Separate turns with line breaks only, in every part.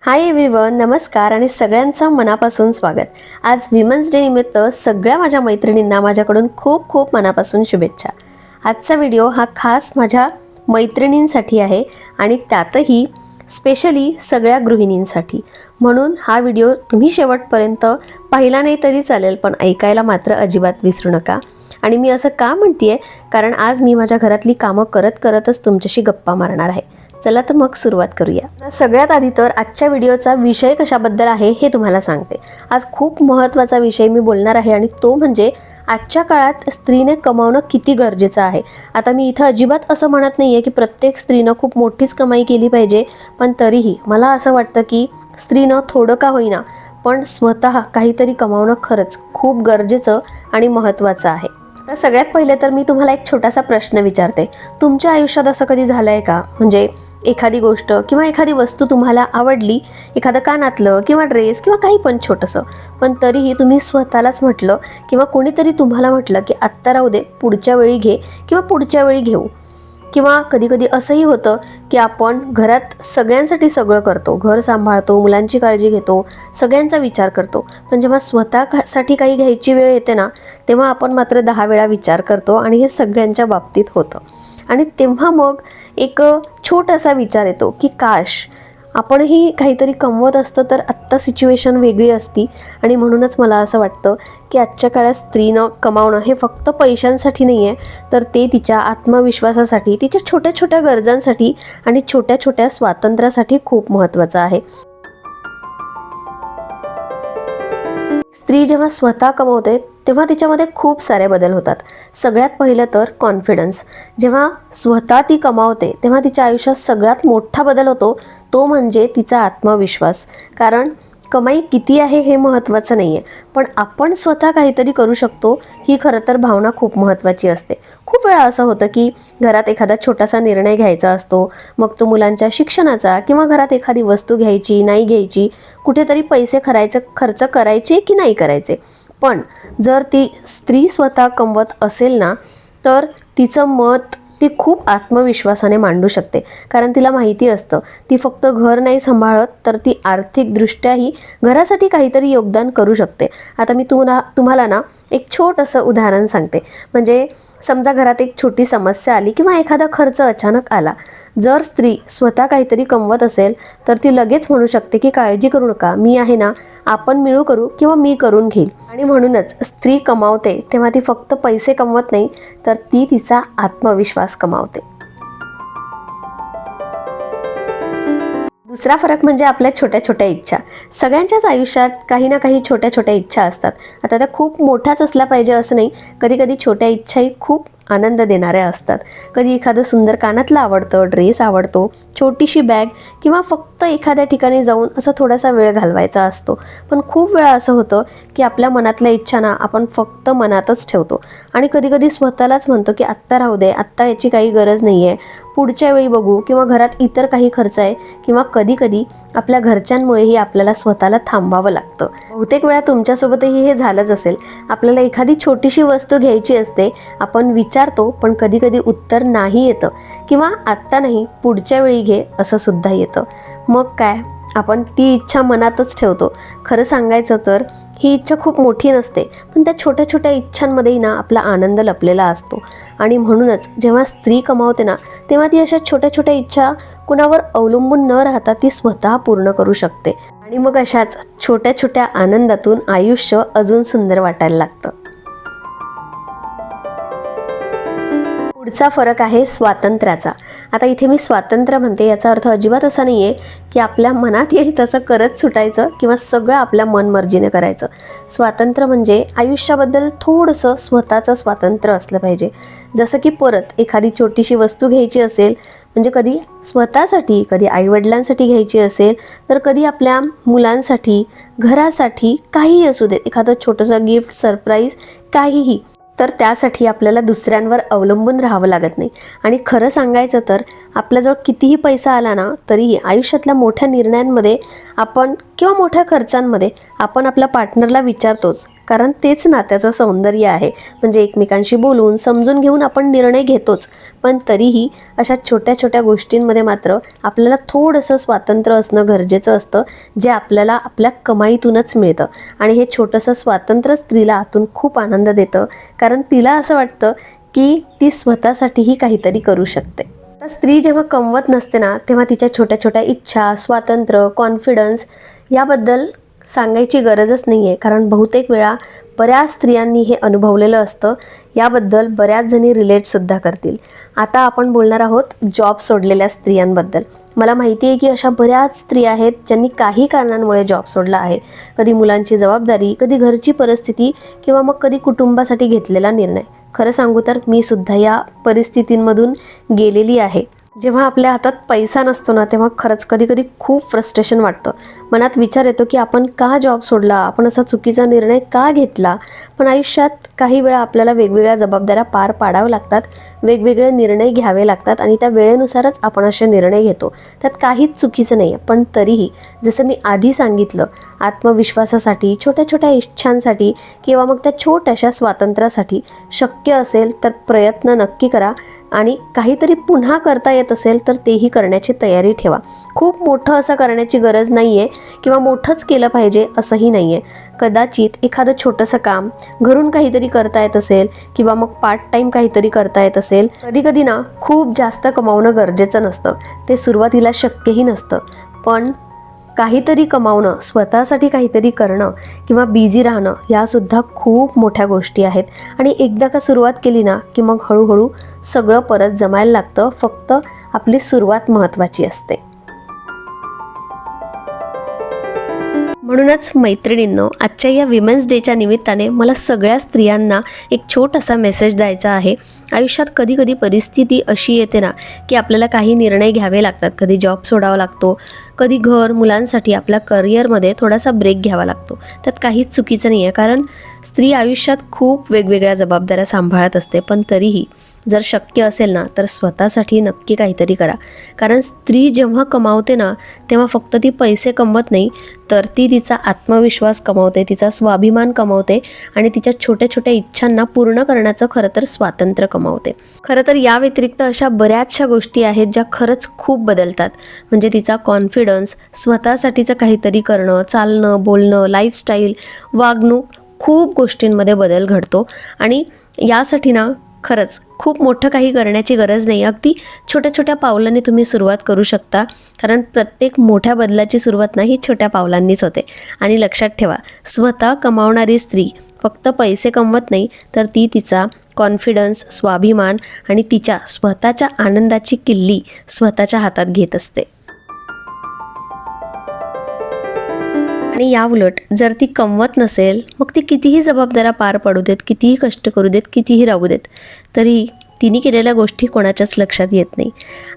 Hi everyone, नमस्कार आणि सगळ्यांचं मनापासून स्वागत। आज विमेन्स डे निमित्त सगळ्या माझ्या मैत्रिणींना माझ्याकडून खूप खूप मनापासून शुभेच्छा। आजचा व्हिडिओ हा खास माझ्या मैत्रिणींसाठी आहे आणि त्यातही स्पेशली सगळ्या गृहिणींसाठी, म्हणून हा व्हिडिओ तुम्ही शेवटपर्यंत पाहिला नाही तरी चालेल, पण ऐकायला मात्र अजिबात विसरू नका। आणि मी असं का म्हणतेय, कारण आज मी माझ्या घरातली कामं करतच तुमच्याशी गप्पा मारणार आहे। चला तर मग सुरुवात करूया। सगळ्यात आधी तर आजच्या व्हिडिओचा विषय कशाबद्दल आहे हे तुम्हाला सांगते। आज खूप महत्त्वाचा विषय मी बोलणार आहे आणि तो म्हणजे आजच्या काळात स्त्रीने कमावणं किती गरजेचं आहे। आता मी इथं अजिबात असं म्हणत नाहीये की प्रत्येक स्त्रीनं खूप मोठीच कमाई केली पाहिजे, पण तरीही मला असं वाटतं की स्त्रीनं थोडं का होईना पण स्वतः काहीतरी कमावणं खरंच खूप गरजेचं आणि महत्त्वाचं आहे। तर सगळ्यात पहिले तर मी तुम्हाला एक छोटासा प्रश्न विचारते, तुमच्या आयुष्यात असं कधी झालंय का? म्हणजे एखादी गोष्ट किंवा एखादी वस्तू तुम्हाला आवडली, एखादं कानातलं किंवा ड्रेस किंवा काही पण छोटंसं, पण तरीही तुम्ही स्वतःलाच म्हटलं किंवा कोणीतरी तुम्हाला म्हटलं की आत्ता राहू दे, पुढच्या वेळी घे किंवा पुढच्या वेळी घेऊ। किंवा कधी कधी असंही होतं की आपण घरात सगळ्यांसाठी सगळं करतो, घर सांभाळतो, मुलांची काळजी घेतो, सगळ्यांचा विचार करतो, पण जेव्हा स्वतःसाठी काही घ्यायची वेळ येते ना, तेव्हा आपण मात्र 10 वेळा विचार करतो आणि हे सगळ्यांच्या बाबतीत होतं। आणि तेव्हा मग एक छोटासा विचार येतो की काश आपणही काहीतरी कमवत असतो तर आत्ता सिच्युएशन वेगळी असती। आणि म्हणूनच मला असं वाटतं की आजच्या काळात स्त्रीनं कमावणं हे फक्त पैशांसाठी नाही आहे, तर ते तिच्या आत्मविश्वासासाठी, तिच्या छोट्या छोट्या गरजांसाठी आणि छोट्या छोट्या स्वातंत्र्यासाठी खूप महत्त्वाचं आहे। स्त्री जेव्हा स्वतः कमवते तेव्हा तिच्यामध्ये खूप सारे बदल होतात। सगळ्यात पहिलं तर कॉन्फिडन्स। जेव्हा स्वतः ती कमावते तेव्हा तिच्या आयुष्यात सगळ्यात मोठा बदल होतो, तो म्हणजे तिचा आत्मविश्वास। कारण कमाई किती आहे हे महत्त्वाचं नाही आहे, पण आपण स्वतः काहीतरी करू शकतो ही खरं तर भावना खूप महत्त्वाची असते। खूप वेळा असं होतं की घरात एखादा छोटासा निर्णय घ्यायचा असतो, मग तो मुलांच्या शिक्षणाचा किंवा घरात एखादी वस्तू घ्यायची नाही घ्यायची, कुठेतरी पैसे खर्च करायचे की नाही करायचे। पण जर ती स्त्री स्वतः कमवत असेल ना, तर तिचं मत ती खूप आत्मविश्वासाने मांडू शकते। कारण तिला माहिती असतं ती फक्त घर नाही सांभाळत, तर ती आर्थिकदृष्ट्याही घरासाठी काहीतरी योगदान करू शकते। आता मी तुम्हाला ना एक छोटंसं उदाहरण सांगते। म्हणजे समजा घरात एक छोटी समस्या आली किंवा एखादा खर्च अचानक आला, जर स्त्री स्वतः काहीतरी कमवत असेल तर ती लगेच म्हणू शकते की काळजी करू नका, मी आहे ना, आपण मिळू करू किंवा मी करून घेईल। आणि म्हणूनच स्त्री कमावते तेव्हा ती फक्त पैसे कमवत नाही, तर ती तिचा आत्मविश्वास कमावते। दुसरा फरक म्हणजे आपल्या छोट्या छोट्या इच्छा। सगळ्यांच्याच आयुष्यात काही ना काही छोट्या छोट्या इच्छा असतात। आता त्या खूप मोठ्याच असल्या पाहिजे असं नाही, कधी कधी छोट्या इच्छाही खूप आनंद देणाऱ्या असतात। कधी एखादं सुंदर कानातलं आवडतं, ड्रेस आवडतो, छोटीशी बॅग किंवा फक्त एखाद्या ठिकाणी जाऊन असं थोडासा वेळ घालवायचा असतो। पण खूप वेळा असं होतं की आपल्या मनातल्या इच्छा ना आपण फक्त मनातच ठेवतो आणि कधी कधी स्वतःलाच म्हणतो की आत्ता राहू दे, आत्ता याची काही गरज नाही आहे, पुढच्या वेळी बघू, किंवा घरात इतर काही खर्च आहे, किंवा कधी कधी आपल्या घरच्यांमुळेही आपल्याला स्वतःला थांबावं लागतं। बहुतेक वेळा तुमच्यासोबतही हे झालंच असेल। आपल्याला एखादी छोटीशी वस्तू घ्यायची असते, आपण विचारतो पण कधी कधी उत्तर नाही येतं, किंवा आत्ता नाही पुढच्या वेळी घे असं सुद्धा येतं। मग काय, आपण ती इच्छा मनातच ठेवतो। खरं सांगायचं तर ही इच्छा खूप मोठी नसते, पण त्या छोट्या छोट्या इच्छांमध्येही ना आपला आनंद लपलेला असतो। आणि म्हणूनच जेव्हा स्त्री कमावते ना, तेव्हा ती अशा छोट्या छोट्या इच्छा कुणावर अवलंबून न राहता ती स्वतः पूर्ण करू शकते। आणि मग अशाच छोट्या छोट्या आनंदातून आयुष्य अजून सुंदर वाटायला लागतं। पुढचा फरक आहे स्वातंत्र्याचा। आता इथे मी स्वातंत्र्य म्हणते, याचा अर्थ अजिबात असा नाही आहे की आपल्या मनात येईल तसं करत सुटायचं किंवा सगळं आपल्या मनमर्जीने करायचं। स्वातंत्र्य म्हणजे आयुष्याबद्दल थोडंसं स्वतःचं स्वातंत्र्य असलं पाहिजे। जसं की परत एखादी छोटीशी वस्तू घ्यायची असेल, म्हणजे कधी स्वतःसाठी, कधी आईवडिलांसाठी घ्यायची असेल, तर कधी आपल्या मुलांसाठी, घरासाठी, काहीही असू दे, एखादं छोटंसं गिफ्ट, सरप्राईज, काहीही, तर त्यासाठी आपल्याला दुसऱ्यांवर अवलंबून राहावं लागत नाही। आणि खरं सांगायचं तर आपल्याजवळ कितीही पैसा आला ना, तरीही आयुष्यातल्या मोठ्या निर्णयांमध्ये आपण किंवा मोठ्या खर्चांमध्ये आपण आपल्या पार्टनरला विचारतोच कारण तेच नात्याचं सौंदर्य आहे. म्हणजे एकमेकांशी बोलून समजून घेऊन आपण निर्णय घेतोच, पण तरीही अशा छोट्या छोट्या गोष्टींमध्ये मात्र आपल्याला थोडंसं स्वातंत्र्य असणं गरजेचं असतं, जे आपल्याला आपल्या कमाईतूनच मिळतं. आणि हे छोटंसं स्वातंत्र्य स्त्रीला आतून खूप आनंद देतं, कारण तिला असं वाटतं की ती स्वतःसाठीही काहीतरी करू शकते. तर स्त्री जेव्हा कमवत नसते ना, तेव्हा तिच्या छोट्या छोट्या इच्छा, स्वातंत्र्य, कॉन्फिडन्स याबद्दल सांगायची गरजच नाही आहे, कारण बहुतेक वेळा बऱ्याच स्त्रियांनी हे अनुभवलेलं असतं. याबद्दल बऱ्याच जणी रिलेटसुद्धा करतील. आता आपण बोलणार आहोत जॉब सोडलेल्या स्त्रियांबद्दल. मला माहिती आहे की अशा बऱ्याच स्त्रिया आहेत ज्यांनी काही कारणांमुळे जॉब सोडला आहे. कधी मुलांची जबाबदारी, कधी घरची परिस्थिती किंवा मग कधी कुटुंबासाठी घेतलेला निर्णय. खरं सांगू तर मी सुद्धा या परिस्थितींमधून गेलेली आहे. जेव्हा आपल्या हातात पैसा नसतो ना, तेव्हा खरंच कधी कधी खूप फ्रस्ट्रेशन वाटतं. मनात विचार येतो की आपण का जॉब सोडला, आपण असा चुकीचा निर्णय का घेतला. पण आयुष्यात काही वेळा आपल्याला वेगवेगळ्या जबाबदाऱ्या पार पाडाव्या लागतात, वेगवेगळे निर्णय घ्यावे लागतात आणि त्या वेळेनुसारच आपण असे निर्णय घेतो. त्यात काहीच चुकीचं नाही आहे. पण तरीही जसं मी आधी सांगितलं, आत्मविश्वासासाठी, छोट्या छोट्या इच्छांसाठी किंवा मग त्या छोट्याशा स्वातंत्र्यासाठी शक्य असेल तर प्रयत्न नक्की करा. आणि काहीतरी पुन्हा करता येत असेल तर तेही करण्याची तयारी ठेवा. खूप मोठं असं करण्याची गरज नाही आहे किंवा मोठंच केलं पाहिजे असंही नाही आहे. कदाचित एखादं छोटंसं काम घरून काहीतरी करता येत असेल किंवा मग पार्ट टाईम काहीतरी करता येत असेल. कधी कधी ना खूप जास्त कमावणं गरजेचं नसतं, ते सुरुवातीला शक्यही नसतं. पण काहीतरी कमावणं, स्वतःसाठी काहीतरी करणं किंवा बिझी राहणं यासुद्धा खूप मोठ्या गोष्टी आहेत. आणि एकदा का सुरुवात केली ना की मग हळूहळू सगळं परत जमायला लागतं. फक्त आपली सुरुवात महत्त्वाची असते. म्हणूनच मैत्रिणींनो, आजच्या या विमेन्स डेच्या निमित्ताने मला सगळ्या स्त्रियांना एक छोटासा मेसेज द्यायचा आहे. आयुष्यात कधी कधी परिस्थिती अशी येते ना की आपल्याला काही निर्णय घ्यावे लागतात. कधी जॉब सोडावा लागतो, कधी घर मुलांसाठी आपल्या करिअरमध्ये थोडासा ब्रेक घ्यावा लागतो. त्यात काहीच चुकीचं नाही आहे, कारण स्त्री आयुष्यात खूप वेगवेगळ्या जबाबदाऱ्या सांभाळत असते. पण तरीही जर शक्य असेल ना तर स्वतःसाठी नक्की काहीतरी करा. कारण स्त्री जेव्हा कमावते ना, तेव्हा फक्त ती पैसे कमवत नाही, तर ती तिचा आत्मविश्वास कमावते, तिचा स्वाभिमान कमावते आणि तिच्या छोट्या छोट्या इच्छांना पूर्ण करण्याचं खरं तर स्वातंत्र्य कमावते. खरं तर या व्यतिरिक्त अशा बऱ्याचशा गोष्टी आहेत ज्या खरंच खूप बदलतात. म्हणजे तिचा कॉन्फिडन्स, स्वतःसाठीचं काहीतरी करणं, चालणं, बोलणं, लाईफस्टाईल, वागणूक, खूप गोष्टींमध्ये बदल घडतो. आणि यासाठी ना खरंच खूप मोठं काही करण्याची गरज नाही. अगदी छोट्या छोट्या पावलांनी तुम्ही सुरुवात करू शकता, कारण प्रत्येक मोठ्या बदलाची सुरुवात ना ही छोट्या पावलांनीच होते. आणि लक्षात ठेवा, स्वतः कमावणारी स्त्री फक्त पैसे कमवत नाही, तर ती तिचा कॉन्फिडन्स, स्वाभिमान आणि तिच्या स्वतःच्या आनंदाची किल्ली स्वतःच्या हातात घेत असते. आणि याउलट जर ती कमवत नसेल, मग ती कितीही जबाबदाऱ्या पार पाडू देत, कितीही कष्ट करू देत, कितीही राहू देत, तरी तिने केलेल्या गोष्टी कोणाच्याच लक्षात येत नाही.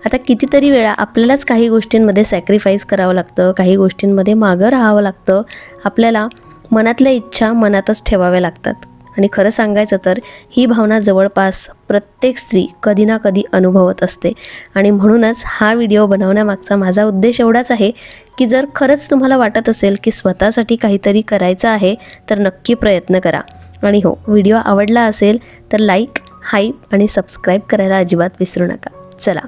आता कितीतरी वेळा आपल्यालाच काही गोष्टींमध्ये सॅक्रिफाईस करावं लागतं, काही गोष्टींमध्ये मागं राहावं लागतं. आपल्याला मनातल्या इच्छा मनातच ठेवाव्या लागतात. आणि खरं सांगायचं तर ही भावना जवळपास प्रत्येक स्त्री कधी ना कधी अनुभवत असते. आणि म्हणूनच हा व्हिडिओ बनवण्यामागचा माझा उद्देश एवढाच आहे की जर खरंच तुम्हाला वाटत असेल की स्वतःसाठी काहीतरी करायचं आहे, तर नक्की प्रयत्न करा. आणि हो, व्हिडिओ आवडला असेल तर लाईक, हाईप आणि सबस्क्राईब करायला अजिबात विसरू नका. चला,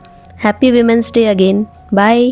happy women's day again. Bye.